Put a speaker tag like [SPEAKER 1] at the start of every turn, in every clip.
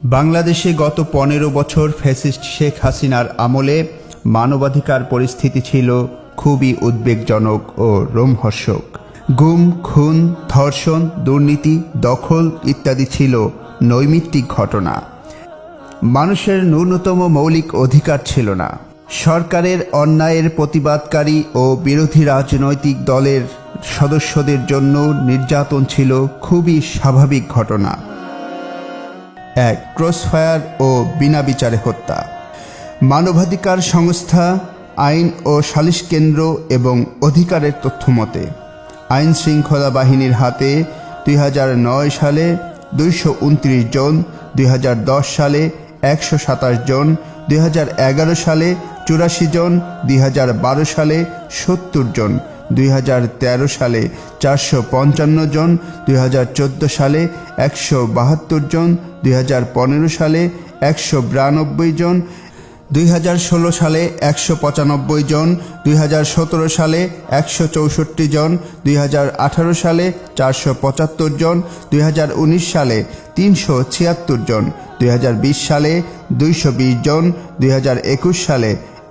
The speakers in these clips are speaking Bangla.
[SPEAKER 1] বাংলাদেশে গত 15 বছর ফ্যাসিস্ট শেখ হাসিনার আমলে মানবাধিকার পরিস্থিতি ছিল খুবই উদ্বেগজনক ও রোমহর্ষক। গুম, খুন, ধর্ষণ, দুর্নীতি, দখল ইত্যাদি ছিল নৈমিত্তিক ঘটনা। মানুষের ন্যূনতম মৌলিক অধিকার ছিল না। সরকারের অন্যায়ের প্রতিবাদকারী ও বিরোধী রাজনৈতিক দলের সদস্যদের জন্য নির্যাতন ছিল খুবই স্বাভাবিক ঘটনা। 1. ক্রসফায়ার ও বিনা বিচারে হত্যা। মানবাধিকার সংস্থা, আইন ও সালিশ কেন্দ্র এবং অধিকারের তথ্য মতে আইন শৃঙ্খলা বাহিনীর হাতে 2009 সালে 229 জন, 2010 সালে 127 জন, 2011 সালে 84 জন, 2012 সালে 70 জন, 2013 সালে 455 জন, 2014 সালে 172 জন, 2015 সালে 192 জন, 2016 সালে 195 জন, 2017 সালে 164 জন, 2018 সালে 475 জন, 2019 সালে 376 জন, 2020 সালে 220 জন, 2021 সালে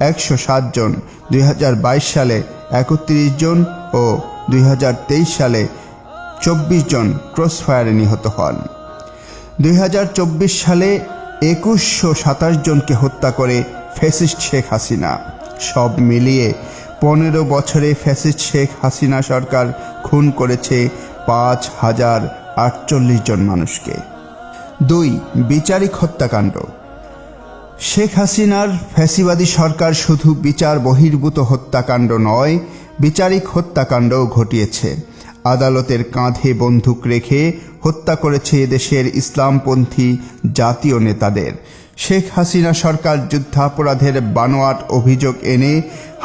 [SPEAKER 1] 107 জন, 2022 সালে 31 জন ও 2023 সালে 24 জন ক্রসফায়ারে নিহত হন। 2024 সালে 2127 জনকে হত্যা করে ফ্যাসিস্ট শেখ হাসিনা। সব মিলিয়ে 15 বছরে ফ্যাসিস্ট শেখ হাসিনা সরকার খুন করেছে 5048 জন মানুষকে। 2. বিচারিক হত্যাকাণ্ড। শেখ হাসিনার ফ্যাসিবাদী সরকার শুধু বিচার বহির্ভূত হত্যাকাণ্ড নয়, বিচারিক হত্যাকাণ্ডও ঘটিয়েছে। আদালতের কাঁধে বন্দুক রেখে হত্যা করেছে এদেশের ইসলামপন্থী জাতীয় নেতাদের। শেখ হাসিনা সরকার যুদ্ধাপরাধের বানোয়াট অভিযোগ এনে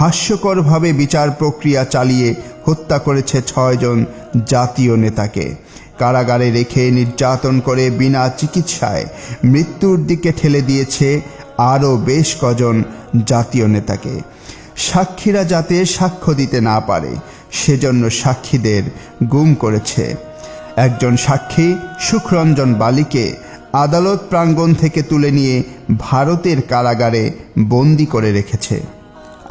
[SPEAKER 1] হাস্যকরভাবে বিচার প্রক্রিয়া চালিয়ে হত্যা করেছে 6 জন জাতীয় নেতাকে। কারাগারে রেখে নির্যাতন করে বিনা চিকিৎসায় মৃত্যুর দিকে ঠেলে দিয়েছে আরও বেশ কজন জাতীয় নেতাকে। সাক্ষীরা যাতে সাক্ষ্য দিতে না পারে সেজন্য সাক্ষীদের গুম করেছে। একজন সাক্ষী সুখরঞ্জন বালিকে আদালত প্রাঙ্গণ থেকে তুলে নিয়ে ভারতের কারাগারে বন্দি করে রেখেছে।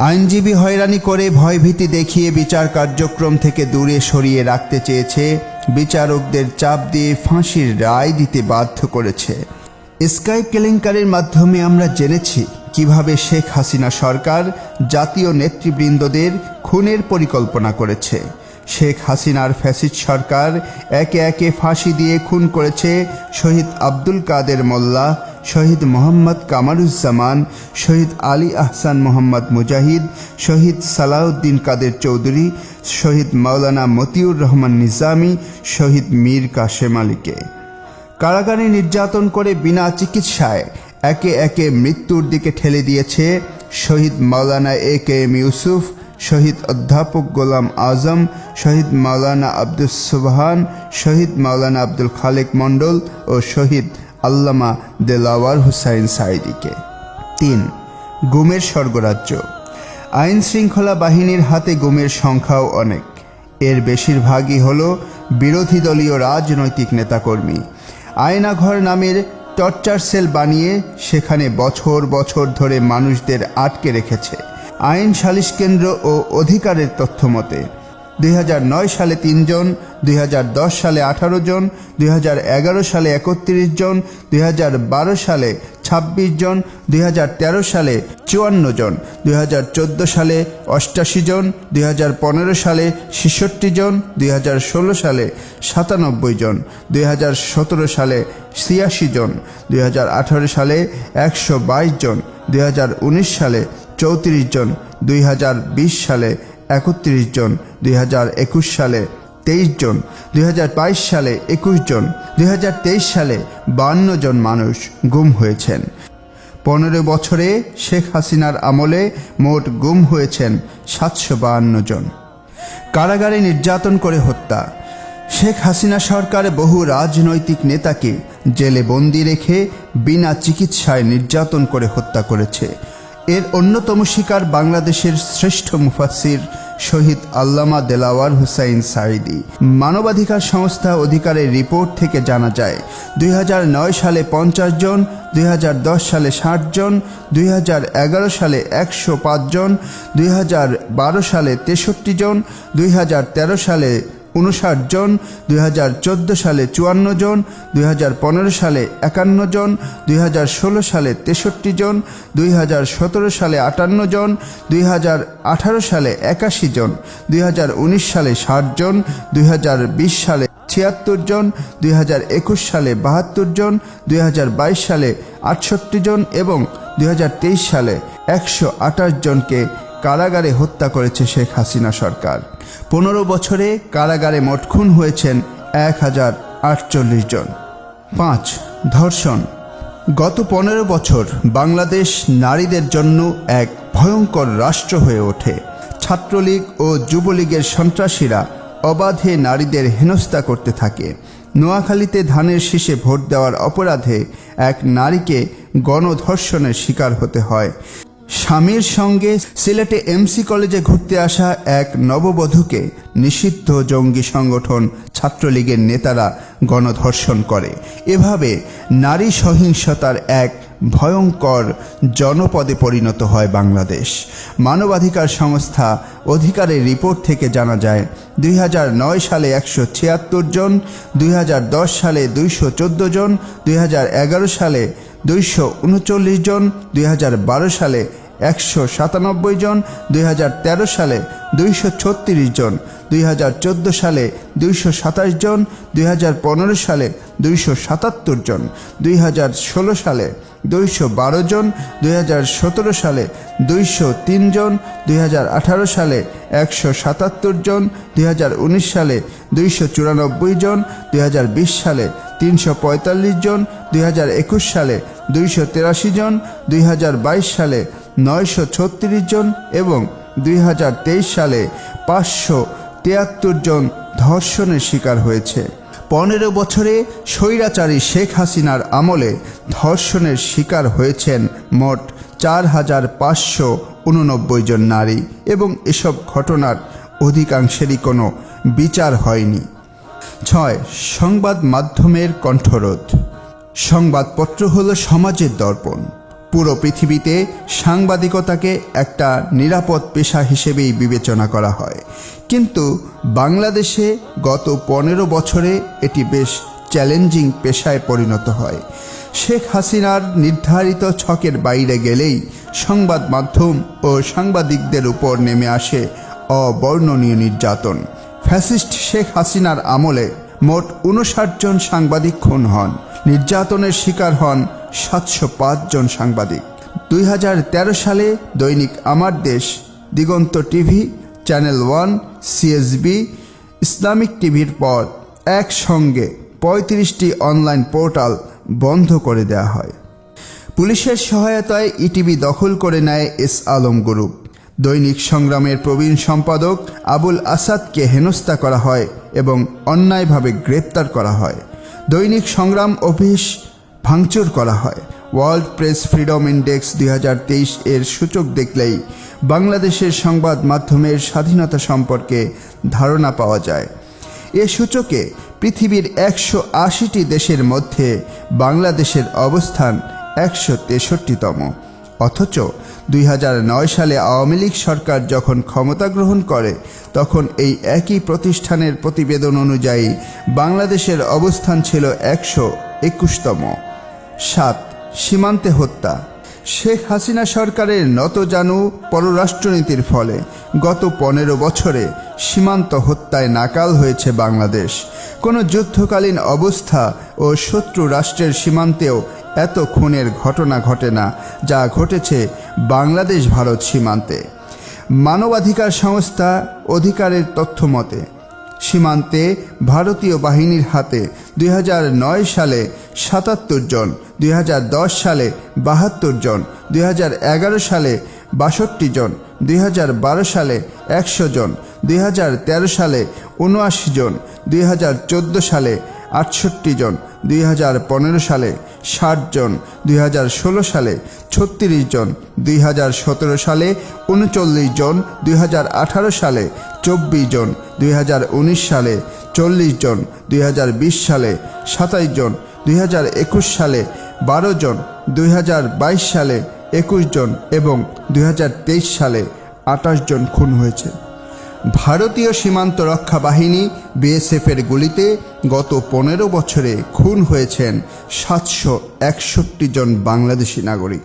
[SPEAKER 1] আইনজীবী হয়রানি করে ভয়ভীতি দেখিয়ে বিচার কার্যক্রম থেকে দূরে সরিয়ে রাখতে চেয়েছে, বিচারকদের চাপ দিয়ে ফাঁসির রায় দিতে বাধ্য করেছে। স্কাইপ কেলেঙ্কারির মাধ্যমে আমরা জেনেছি কিভাবে শেখ হাসিনা সরকার জাতীয় নেতৃবৃন্দদের খুনের পরিকল্পনা করেছে। শেখ হাসিনার ফ্যাসিস্ট সরকার একে একে ফাঁসি দিয়ে খুন করেছে শহীদ আব্দুল কাদের মোল্লা, শহীদ মোহাম্মদ কামারুজ্জামান, শহীদ আলী আহসান মোহাম্মদ মুজাহিদ, শহীদ সালাউদ্দিন কাদের চৌধুরী, শহীদ মাওলানা মতিউর রহমান নিজামী, শহীদ মীর কাশেম আলীকে। কারাগারে নির্যাতন করে বিনা চিকিৎসায় একে একে মৃত্যুর দিকে ঠেলে দিয়েছে শহীদ মাওলানা AKM ইউসুফ, শহীদ অধ্যাপক গোলাম আজম, শহীদ মাওলানা আব্দুস সুবহান, শহীদ মাওলানা আব্দুল খালেক মণ্ডল ও শহীদ আল্লামা দেলাওয়ার হুসাইন সাইদিকে। 3. গুমের স্বর্গরাজ্য। আইন শৃঙ্খলা বাহিনীর হাতে গুমের সংখ্যাও অনেক। এর বেশিরভাগই হল বিরোধী দলীয় রাজনৈতিক নেতাকর্মী। আয়নাঘর নামের টর্চার সেল বানিয়ে সেখানে বছর বছর ধরে মানুষদের আটকে রেখেছে। আইন সালিশ কেন্দ্র ও অধিকারের তথ্য মতে 2009 সালে 3 জন, 2010 সালে 18 জন, 2011 সালে 31 জন, 2012 সালে 26 জন, 2013 সালে 54 জন, 2014 সালে 88 জন, 2015 সালে 66 জন, 2016 সালে 97 জন, 2017 সালে 86 জন, 2018 সালে 122 জন, 2019 সালে 34 জন, 2020 সালে 31 জন, 2021 সালে 23 জন, 2022 সালে 21 জন, 2023 সালে 52 জন মানুষ গুম হয়েছেন। 15 বছরে শেখ হাসিনার আমলে মোট গুম হয়েছেন 752 জন। কারাগারে নির্যাতন করে হত্যা। শেখ হাসিনা সরকার বহু রাজনৈতিক নেতাকে জেলে বন্দি রেখে বিনা চিকিৎসায় নির্যাতন করে হত্যা করেছে। এর অন্যতম শিকার বাংলাদেশের শ্রেষ্ঠ মুফাসসির শহীদ আল্লামা দেলাওয়ার হুসাইন সাঈদী। মানবাধিকার সংস্থা অধিকারের রিপোর্ট থেকে জানা যায় 2009 সালে 50 জন, 2010 সালে 60 জন, 2011 সালে 105 জন, 2012 সালে 63 জন, 2013 সালে 59 জন, 2014 সালে 54 জন, 2015 সালে 51 জন, 2016 সালে 63 জন, 2017 সালে 58 জন, 2018 সালে 81 জন, 2019 সালে 60 জন, 2020 সালে 76 জন, 2021 সালে 72 জন, 2022 সালে 68 জন এবং 2023 সালে 128 জনকে কারাগারে হত্যা করেছে শেখ হাসিনা সরকার। 15 বছরে কারাগারে মোট খুন হয়েছেন 1048 জন। 5. ধর্ষণ। গত 15 বছর বাংলাদেশ নারীদের জন্য এক ভয়ঙ্কর রাষ্ট্র হয়ে ওঠে। ছাত্রলীগ ও যুবলীগের সন্ত্রাসীরা অবাধে নারীদের হেনস্থা করতে থাকে। নোয়াখালীতে ধানের শীষে ভোট দেওয়ার অপরাধে এক নারীকে গণধর্ষণের শিকার হতে হয়। স্বামীর সঙ্গে সিলেটে এমসি কলেজে ঘুরতে আসা এক নববধূকে নিষিদ্ধ জঙ্গি সংগঠন ছাত্রলীগের নেতারা গণধর্ষণ করে। এভাবে নারী সহিংসতার এক ভয়ঙ্কর জনপদে পরিণত হয় বাংলাদেশ। মানবাধিকার সংস্থা অধিকারের রিপোর্ট থেকে জানা যায় 2009 সালে 176 জন, 2010 সালে 214 জন, 2011 সালে 239 জন, 2012 সালে 197 জন, 2013 সালে 236 জন, 2014 সালে 227 জন, 2015 সালে 277 জন, 2016 সালে 212 জন, 2017 সালে 203 জন, 2018 সালে 177 জন, 2019 সালে 294 জন, 2020 সালে 345 জন, 2021 সালে 283 জন, 2022 সালে 936 জন এবং 2023 সালে 573 জন ধর্ষণের শিকার হয়েছে। 15 বছরে স্বৈরাচারী শেখ হাসিনার আমলে ধর্ষণের শিকার হয়েছেন মোট 4589 জন নারী এবং এসব ঘটনার অধিকাংশেরই কোনো বিচার হয়নি। 6. সংবাদ মাধ্যমের কণ্ঠরোধ। সংবাদপত্র হলো সমাজের দর্পণ। পুরো পৃথিবীতে সাংবাদিকতাকে একটা নিরাপদ পেশা হিসেবেই বিবেচনা করা হয়, কিন্তু বাংলাদেশে গত 15 বছরে এটি বেশ চ্যালেঞ্জিং পেশায় পরিণত হয়। শেখ হাসিনার নির্ধারিত ছকের বাইরে গেলেই সংবাদ মাধ্যম ও সাংবাদিকদের উপর নেমে আসে অবর্ণনীয় নির্যাতন। ফ্যাসিস্ট শেখ হাসিনার আমলে মোট 59 জন সাংবাদিক খুন হন। নির্যাতনের শিকার হন 705 জন সাংবাদিক। 2013 সালে দৈনিক আমার দেশ, দিগন্ত টিভি, চ্যানেল 1, সিএসবি, ইসলামিক টিভির পর একসঙ্গে 35টি অনলাইন পোর্টাল বন্ধ করে দেওয়া হয়। পুলিশের সহায়তায় ইটিভি দখল করে নেয় এস আলম গ্রুপ। দৈনিক সংগ্রামের প্রবীণ সম্পাদক আবুল আসাদকে হেনস্থা করা হয় এবং অন্যায়ভাবে গ্রেপ্তার করা হয়। দৈনিক সংগ্রাম অফিস ভাঙচুর করা হয়। ওয়ার্ল্ড প্রেস ফ্রিডম ইন্ডেক্স 2023 এর সূচক দেখলেই বাংলাদেশের সংবাদ মাধ্যমের স্বাধীনতা সম্পর্কে ধারণা পাওয়া যায়। এ সূচকে পৃথিবীর 180টি দেশের মধ্যে বাংলাদেশের অবস্থান 163তম। অথচ 2009 সালে আওয়ামী লীগ সরকার যখন ক্ষমতা গ্রহণ করে তখন এই একই প্রতিষ্ঠানের প্রতিবেদন অনুযায়ী বাংলাদেশের অবস্থান ছিল 121তম। 7. সীমান্তে হত্যা। শেখ হাসিনা সরকারের নতজানু পররাষ্ট্রনীতির ফলে গত 15 বছরে সীমান্ত হত্যায় নাকাল হয়েছে বাংলাদেশ। কোনো যুদ্ধকালীন অবস্থা ও শত্রু রাষ্ট্রের সীমান্তেও এত খুনের ঘটনা ঘটে না যা ঘটেছে বাংলাদেশ ভারত সীমান্তে। মানবাধিকার সংস্থা অধিকারের তথ্য মতে সীমান্তে ভারতীয় বাহিনীর হাতে 2009 সালে 77 জন, 2010 সালে 72 জন, 2011 সালে 62 জন, 2012 সালে 100 জন, 2013 সালে 79 জন, 2014 সালে 68 জন, 2015 সালে 60 জন, 2016 সালে 36 জন, 2017 সালে 39 জন, 2018 সালে 24 জন, 2019 সালে 40 জন, 2020 সালে 27 জন, 2021 সালে 12 জন, 2022 সালে 21 জন এবং 2023 সালে 28 জন খুন হয়েছে। ভারতীয় সীমান্ত রক্ষা বাহিনী বিএসএফের গুলিতে গত 15 বছরে খুন হয়েছেন 761 জন বাংলাদেশি নাগরিক।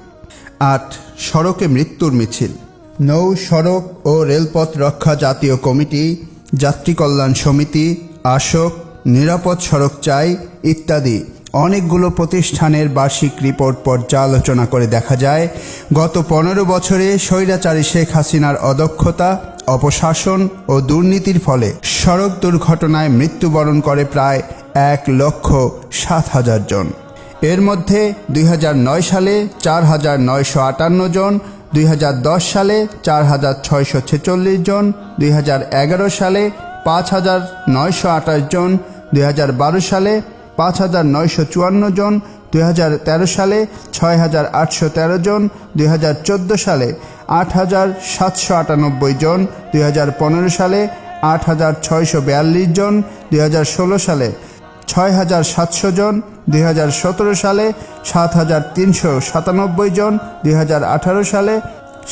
[SPEAKER 1] 8. সড়কে মৃত্যুর মিছিল। নৌ, সড়ক ও রেলপথ রক্ষা জাতীয় কমিটি, যাত্রী কল্যাণ সমিতি, আশোক, নিরাপদ সড়ক চাই ইত্যাদি অনেকগুলো প্রতিষ্ঠানের বার্ষিক রিপোর্ট পর্যালোচনা করে দেখা যায় গত 15 বছরে স্বৈরাচারী শেখ হাসিনার অদক্ষতা, অপশাসন ও দুর্নীতির ফলে সড়ক দুর্ঘটনায় মৃত্যুবরণ করে প্রায় 1,07,000 জন। এর মধ্যে 2009 সালে 4,958 জন, 2010 সালে 4,646 জন, 2011 সালে 5,928 জন, 2012 সালে 5,954 জন, 2013 সালে 6,813 জন, 2014 সালে 8,798 জন, 2015 সালে 8,642 জন, 2016 সালে 6,700 জন, 2017 সালে 7,397 জন, 2018 সালে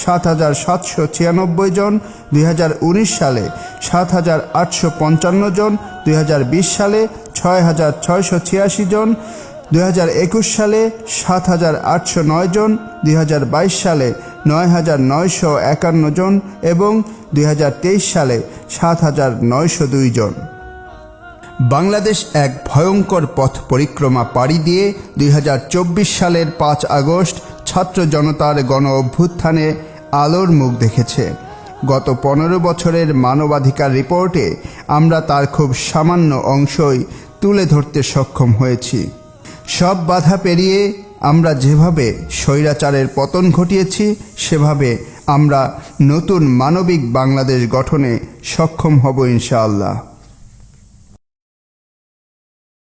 [SPEAKER 1] 7,796 জন, 2019 সালে 7,855 জন, 2020 সালে 6,686 জন, 2021 সালে 7,809 জন, 2022 সালে 9,951 জন এবং 2023 সালে 7,902 জন। বাংলাদেশ এক ভয়ঙ্কর পথ পরিক্রমা পাড়ি দিয়ে 2024 সালের 5 আগস্ট ছাত্র জনতার গণ অভ্যুত্থানে আলোর মুখ দেখেছে। গত 15 বছরের মানবাধিকার রিপোর্টে আমরা তার খুব সামান্য অংশই তুলে ধরতে সক্ষম হয়েছি। সব বাধা পেরিয়ে আমরা যেভাবে স্বৈরাচারের পতন ঘটিয়েছি, সেভাবে আমরা নতুন মানবিক বাংলাদেশ গঠনে সক্ষম হব ইনশাআল্লাহ।